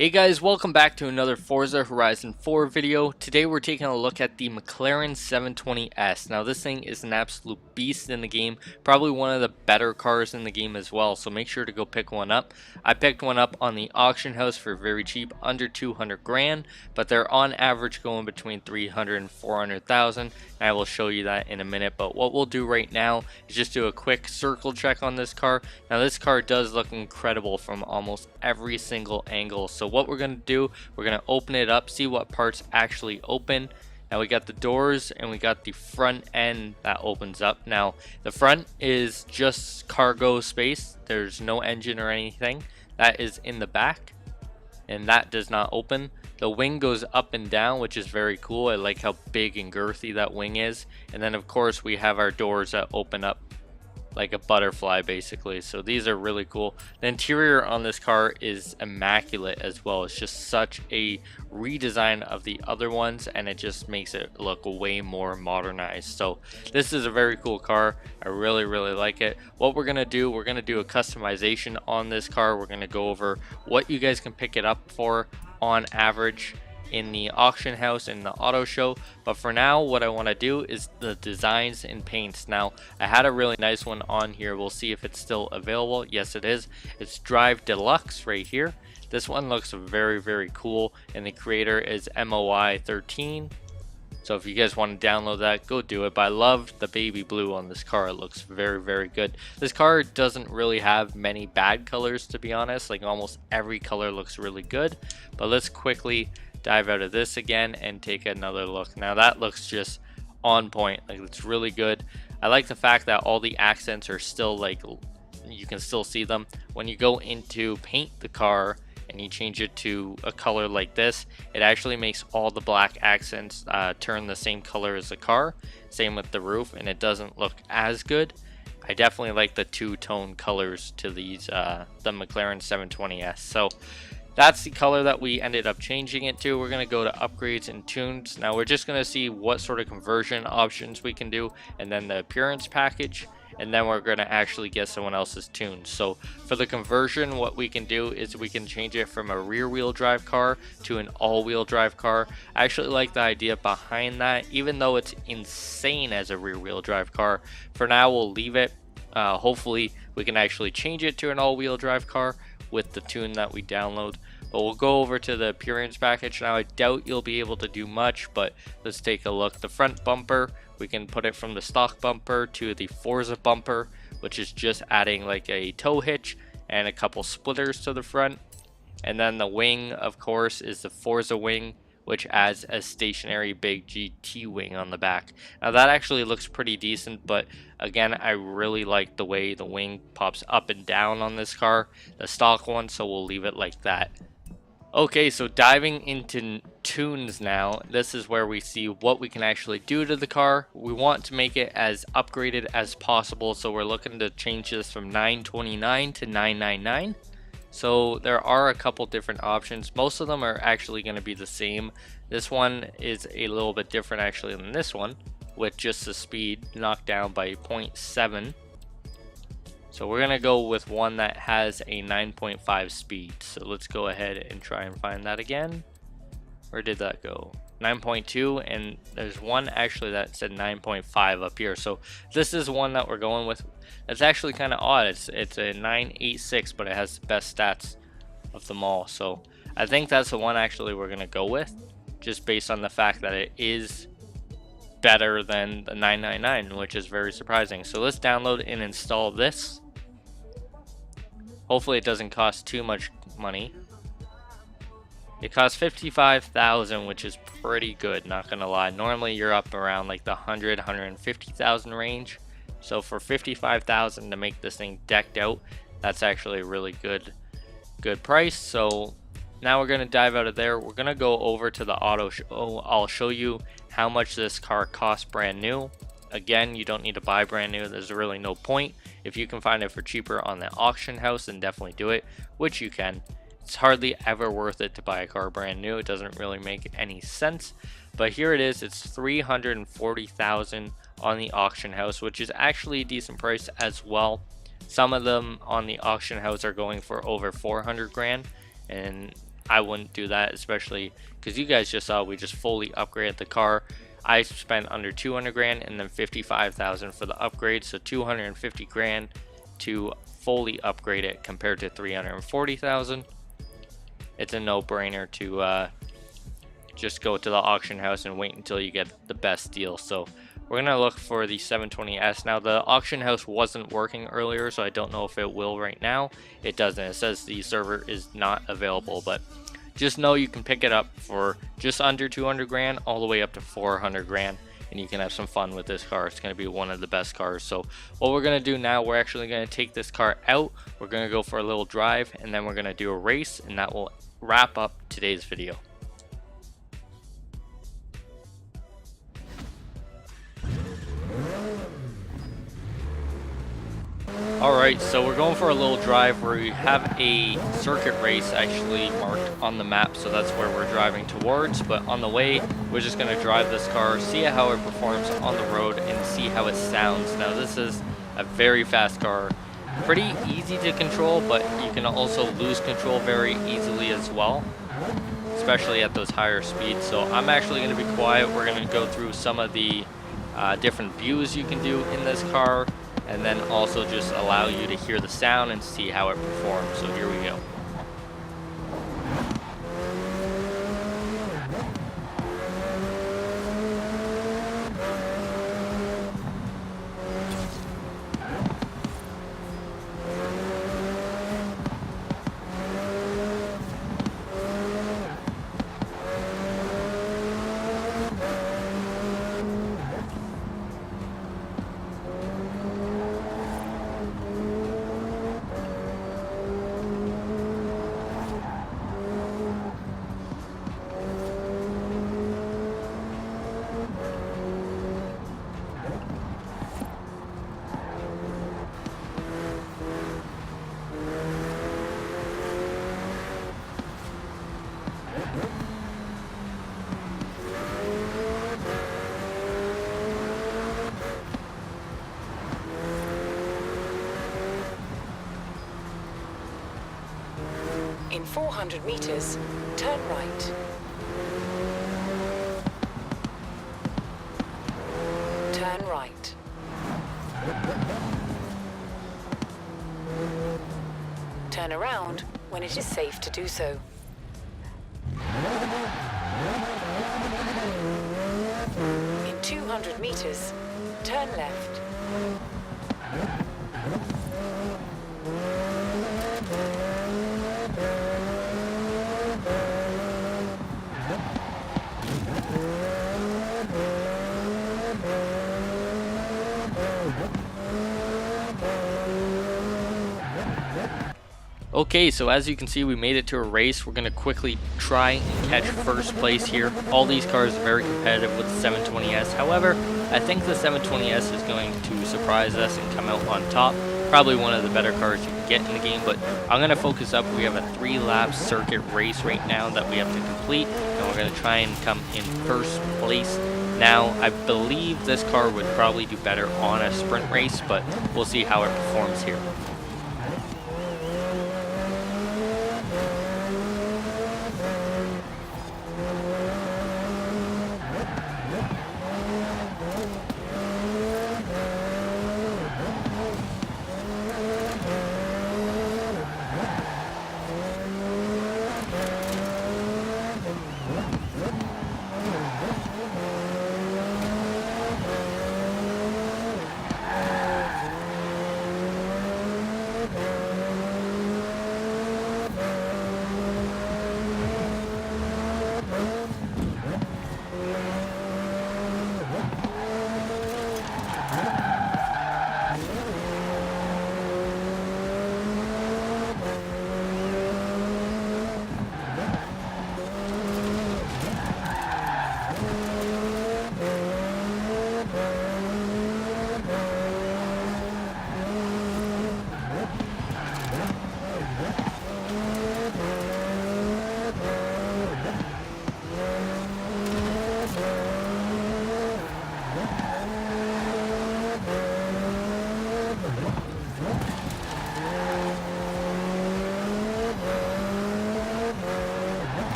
Hey guys, welcome back to another Forza Horizon 4 video. Today we're taking a look at the McLaren 720S. Now this thing is an absolute beast in the game, probably one of the better cars in the game as well, so make sure to go pick one up. I picked one up on the auction house for very cheap, under 200 grand, but they're on average going between 300 and 400,000, and I will show you that in a minute. But what we'll do right now is just do a quick circle check on this car. Now this car does look incredible from almost every single angle, so what we're going to do, we're going to open it up, see what parts actually open. Now we got the doors and we got the front end that opens up. Now the front is just cargo space, there's no engine or anything. That is in the back and that does not open. The wing goes up and down, which is very cool. I like how big and girthy that wing is. And then of course we have our doors that open up like a butterfly basically, so these are really cool. The interior on this car is immaculate as well. It's just such a redesign of the other ones and it just makes it look way more modernized. So this is a very cool car. I really like it. What we're gonna do, we're gonna do a customization on this car. We're gonna go over what you guys can pick it up for on average in the auction house and the auto show. But for now, what I want to do is the designs and paints. Now I had a really nice one on here, we'll see if it's still available. Yes it is. It's Drive Deluxe right here. This one looks very cool and the creator is MOI13. So if you guys want to download that, go do it. But I love the baby blue on this car. It looks very good. This car doesn't really have many bad colors, to be honest. Like almost every color looks really good. But let's quickly dive out of this again and take another look. Now that looks just on point. Like it's really good. I like the fact that all the accents are still, like, you can still see them. When you go into paint the car and you change it to a color like this, it actually makes all the black accents turn the same color as the car. Same with the roof, and it doesn't look as good. I definitely like the two-tone colors to these the McLaren 720S. So that's the color that we ended up changing it to. We're going to go to upgrades and tunes. Now we're just going to see what sort of conversion options we can do, and then the appearance package, and then we're going to actually get someone else's tunes. So for the conversion, what we can do is we can change it from a rear wheel drive car to an all-wheel drive car. I actually like the idea behind that, even though it's insane as a rear wheel drive car. For now we'll leave it. Hopefully we can actually change it to an all-wheel drive car with the tune that we download. But we'll go over to the appearance package. Now I doubt you'll be able to do much, but let's take a look. The front bumper, we can put it from the stock bumper to the Forza bumper, which is just adding like a tow hitch and a couple splitters to the front. And then the wing, of course, is the Forza wing, which adds a stationary big GT wing on the back. Now that actually looks pretty decent, but again, I really like the way the wing pops up and down on this car, the stock one, so we'll leave it like that. Okay, so diving into tunes now, this is where we see what we can actually do to the car. We want to make it as upgraded as possible, so we're looking to change this from 929 to 999. So there are a couple different options. Most of them are actually going to be the same. This one is a little bit different actually than this one, with just the speed knocked down by 0.7. So we're going to go with one that has a 9.5 speed. So let's go ahead and try and find that again. Where did that go? 9.2, and there's one actually that said 9.5 up here. So this is one that we're going with. It's actually kind of odd. It's a 986, but it has the best stats of them all. So I think that's the one actually we're gonna go with, just based on the fact that it is better than the 999, which is very surprising. So let's download and install this. Hopefully it doesn't cost too much money. It costs 55,000, which is pretty good, not gonna lie. Normally you're up around like the 150,000 range. So for 55,000 to make this thing decked out, that's actually a really good price. So now we're gonna dive out of there. We're gonna go over to the auto show. I'll show you how much this car costs brand new. Again, you don't need to buy brand new. There's really no point. If you can find it for cheaper on the auction house, then definitely do it, which you can. It's hardly ever worth it to buy a car brand new. It doesn't really make any sense. But here it is. It's 340,000 on the auction house, which is actually a decent price as well. Some of them on the auction house are going for over 400 grand, and I wouldn't do that, especially because you guys just saw we just fully upgraded the car. I spent under 200 grand and then 55,000 for the upgrade, so 250 grand to fully upgrade it compared to 340,000. It's a no-brainer to just go to the auction house and wait until you get the best deal. So we're gonna look for the 720S. Now the auction house wasn't working earlier, so I don't know if it will right now. It doesn't. It says the server is not available, but just know you can pick it up for just under 200 grand all the way up to 400 grand, and you can have some fun with this car. It's going to be one of the best cars. So what we're going to do now, we're actually going to take this car out. We're going to go for a little drive, and then we're going to do a race, and that will wrap up today's video. Alright, so we're going for a little drive where we have a circuit race actually marked on the map, so that's where we're driving towards. But on the way, we're just going to drive this car, see how it performs on the road, and see how it sounds. Now this is a very fast car, pretty easy to control, but you can also lose control very easily as well, especially at those higher speeds. So I'm actually going to be quiet. We're going to go through some of the different views you can do in this car, and then also just allow you to hear the sound and see how it performs. So here we go. In 400 meters, turn right. Turn right. Turn around when it is safe to do so. In 200 meters, turn left. Okay, so as you can see, we made it to a race. We're going to quickly try and catch first place here. All these cars are very competitive with the 720S. However, I think the 720S is going to surprise us and come out on top. Probably one of the better cars you can get in the game, but I'm going to focus up. We have a 3-lap circuit race right now that we have to complete, and we're going to try and come in first place. Now, I believe this car would probably do better on a sprint race, but we'll see how it performs here.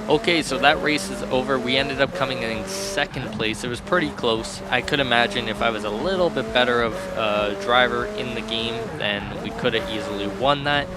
Okay, so that race is over. We ended up coming in second place. It was pretty close. I could imagine if I was a little bit better of a driver in the game, then we could have easily won that.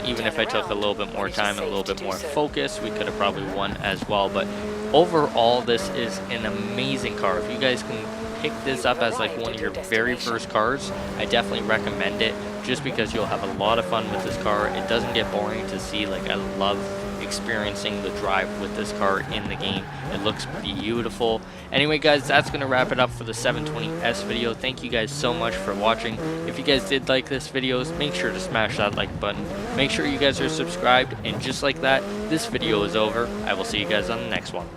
Even if I took a little bit more time and a little bit more focus, we could have probably won as well. But overall, this is an amazing car. If you guys can pick this up as like one of your very first cars, I definitely recommend it, just because you'll have a lot of fun with this car. It doesn't get boring to see. Like, I love experiencing the drive with this car in the game. It looks beautiful. Anyway guys, that's going to wrap it up for the 720S video. Thank you guys so much for watching. If you guys did like this video, make sure to smash that like button. Make sure you guys are subscribed, and just like that, this video is over. I will see you guys on the next one.